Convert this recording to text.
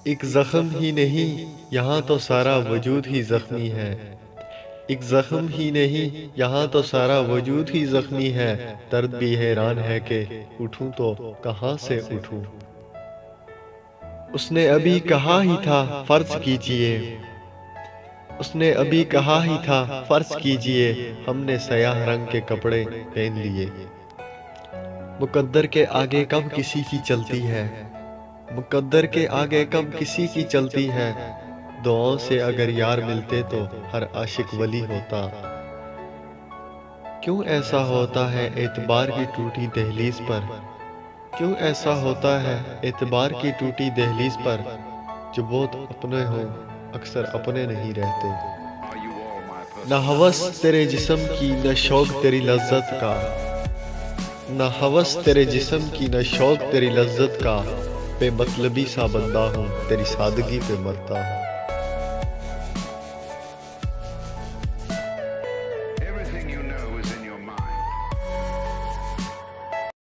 एक जख्म ही नहीं, यहाँ तो सारा वजूद ही जख्मी है। एक जख्म ही नहीं, यहाँ तो सारा वजूद ही जख्मी है। दर्द भी हैरान है कि उठूं तो कहाँ से उठूं। उसने अभी कहा ही था फर्ज कीजिए, उसने अभी कहा ही था फर्ज कीजिए। हमने सयाह रंग के कपड़े पहन लिए। मुकद्दर के आगे कब किसी की चलती है, मुकद्दर के आगे कब किसी की चलती है। दुआओं से अगर यार मिलते तो हर आशिक वली होता। क्यों ऐसा होता है एतबार की टूटी दहलीज पर, क्यों ऐसा होता है एतबार की टूटी दहलीज पर। जो बहुत अपने हों अक्सर अपने नहीं रहते। न हवस तेरे जिस्म की न शौक तेरी लज्जत का, न हवस तेरे जिस्म की न शौक तेरी लज्जत का। बेमतलबी सा बंदा हूँ तेरी सादगी पे मरता हूँ।